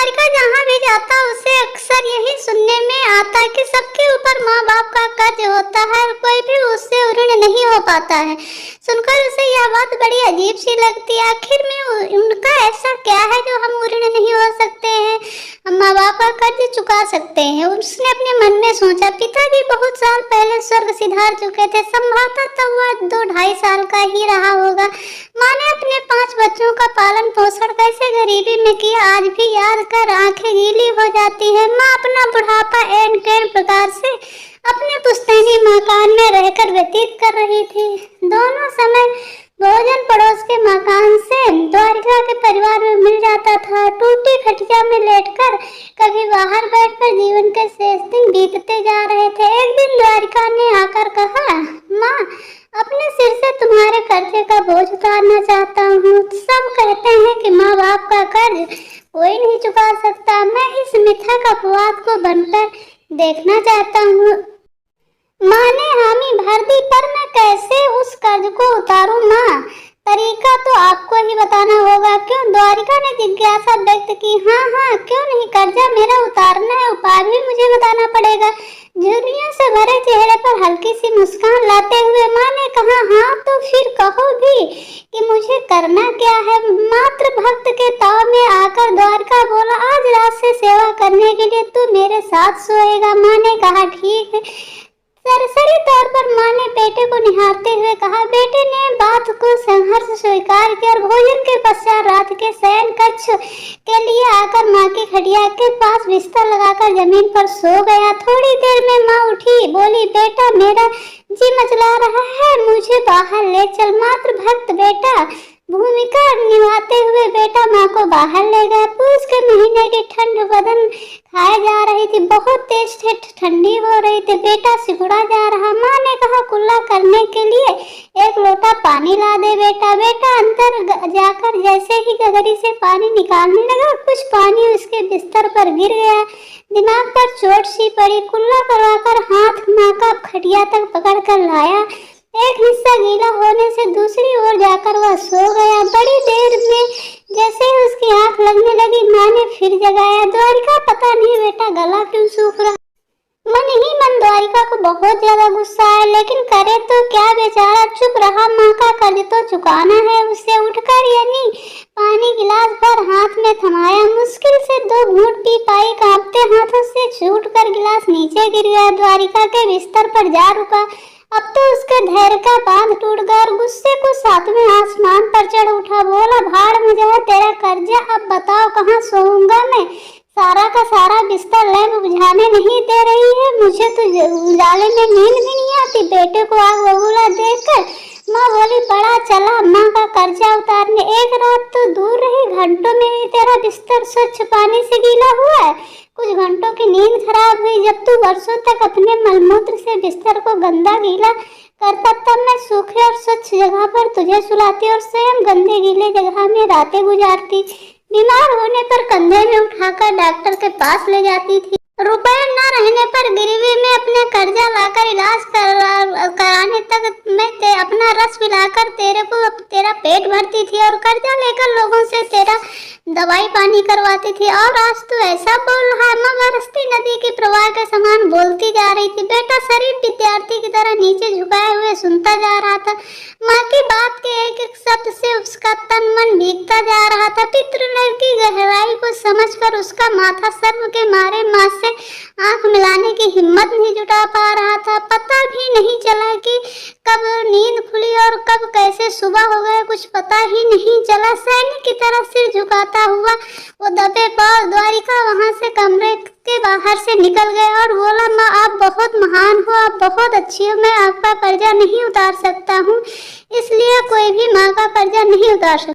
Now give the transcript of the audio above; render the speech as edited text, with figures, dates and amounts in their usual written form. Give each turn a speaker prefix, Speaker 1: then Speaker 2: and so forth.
Speaker 1: द्वारिका जहाँ भी जाता उसे अक्सर यही सुनने में आता कि सबके ऊपर माँ बाप का कर्ज होता है और कोई भी उससे ऋण नहीं हो पाता है। सुनकर उसे यह बात बड़ी अजीब सी लगती है। आखिर में उनका ऐसा क्या है जो हम ऋण नहीं हो सकते हैं, हम माँ बाप का कर्ज चुका सकते हैं। उसने अपने मन में सोचा, पिताजी बहुत साल पहले स्वर्ग सिधार चुके थे, संभवतः तब वह 2-2.5 साल का ही रहा होगा। माँ ने अपने 5 बच्चों का पालन पोषण कैसे गरीबी में किया, आज भी याद कर आंखें गीली हो जाती है। माँ अपना बुढ़ापा एन कैन प्रकार से अपने पुश्तैनी मकान में रहकर व्यतीत कर रही थी। दोनों समय भोजन पड़ोस के मकान से द्वारिका के परिवार में मिल जाता था। टूटी खटिया में लेटकर कभी बाहर बैठकर जीवन के शेष दिन बीतते जा रहे थे। एक दिन द्वारिका ने आकर कहा, माँ अपने सिर से तुम्हारे कर्जे का बोझ उतारना चाहता हूँ। सब कहते हैं कि माँ बाप का कर्ज कोई नहीं चुका सकता। मैं इस मिथक अपवाद को बनकर देखना चाहता हूँ। माँ ने हामी भर दी, पर मैं कैसे उस कर्ज को उतारूं माँ? तरीका तो आपको ही बताना होगा। क्यों? द्वारिका ने जिज्ञासा व्यक्त की। हाँ, क्यों नहीं, कर्जा मेरा उतारना है, उपाय भी मुझे बताना पड़ेगा। झुर्रियों से भरे चेहरे पर हल्की सी मुस्कान लाते हुए माँ ने कहा, हाँ तो फिर कहो भी कि मुझे करना क्या है। मात्र भक्त के ताव में आकर द्वारिका बोला, आज रात से सेवा करने के लिए तू मेरे साथ सोएगा। माँ ने कहा, ठीक है। सरसरी तौर पर माँ ने बेटे को निहारते हुए कहा। बेटे ने बात को संघर्ष स्वीकार किया और भोजन के पश्चात रात के शयन कक्ष के लिए आकर माँ की खटिया के पास बिस्तर लगाकर जमीन पर सो गया। थोड़ी देर में माँ उठी, बोली, बेटा मेरा जी मचला रहा है, मुझे बाहर ले चल। मात्र भक्त बेटा भूमिका निभाते हुए बेटा माँ को बाहर ले गया। पूस के महीने की ठंड बदन खाए जा रही थी, बहुत तेज ठंडी हो रही थी। बेटा सिकुड़ा जा रहा। माँ ने कहा, कुल्ला करने के लिए 1 लोटा पानी ला दे बेटा। बेटा अंदर जाकर जैसे ही गगरी से पानी निकालने लगा, कुछ पानी उसके बिस्तर पर गिर गया। दिमाग पर चोट सी पड़ी। कुल्ला करवाकर हाथ माँ का खटिया तक पकड़ कर लाया। एक हिस्सा गीला होने से दूसरी ओर जाकर वह सो गया। बड़ी देर में जैसे ही उसकी आंख लगने लगी, माँ ने फिर जगाया। द्वारिका पता नहीं बेटा गला क्यों सूख रहा। मन ही मन द्वारिका को बहुत ज्यादा गुस्सा आया, लेकिन करे तो क्या, बेचारा चुप रहा। माँ का कर्ज तो चुकाना है उसे। उठकर यानी पानी गिलास भर हाथ में थमाया। मुश्किल से 2 घूंट पी पाई। कांपते हाथों से छूटकर गिलास नीचे गिर गया। द्वारिका के बिस्तर पर जा रुका। अब तो उसके धैर्य का बांध टूट गया और गुस्से को 7वें आसमान पर चढ़ उठा। बोला, भाड़ में जाए तेरा कर्जा, अब बताओ कहाँ सोऊंगा मैं? सारा का सारा बिस्तर लैंप बुझाने नहीं दे रही है, मुझे तो उजाले में नींद भी नहीं आती। बेटे को आग बबूला देखकर माँ बोली, बड़ा चला माँ का कर्जा उतारने। एक रात तो दूर रही, घंटों में ही तेरा बिस्तर स्वच्छ पानी से गीला हुआ है। कुछ घंटों की नींद खराब हुई। जब तू वर्षों तक अपने मलमूत्र से बिस्तर को गंदा गीला करता, तब मैं सूखे और स्वच्छ जगह पर तुझे सुलाती और स्वयं गंदे गीले जगह में रातें गुजारती। बीमार होने पर कंधे में उठाकर डॉक्टर के पास ले जाती थी। रुपए न रहने पर गिरवी में अपने कर्जा लाकर इलाज कराने तक मैं अपना रस पिलाकर तेरा पेट भरती थी और कर्जा लेकर लोगों से तेरा दवाई पानी करवाती थी। और आज तू ऐसा बोल रहा है। माँ बरसती नदी के प्रवाह के समान बोलती जा रही थी। बेटा शरीफ विद्यार्थी की तरह नीचे झुकाए हुए सुनता जा रहा था। माँ की बात के एक एक शब्द से उसका तन मन भीगता जा रहा था। पितृनर की गहराई को समझकर उसका माथा शर्म के मारे माँ से आंख मिलाने की हिम्मत नहीं जुटा पा रहा था। पता भी नहीं चला कि कब नींद खुली और कब कैसे सुबह हो गए, कुछ पता ही नहीं चला। सैनिक की तरह सिर झुकाता हुआ वो दबे पांव द्वारिका वहां से कमरे के बाहर से निकल गए और बोला, माँ आप बहुत महान हो, आप बहुत अच्छी हो, मैं आपका कर्जा नहीं उतार सकता हूँ, इसलिए कोई भी माँ का कर्जा नहीं उतार सकता।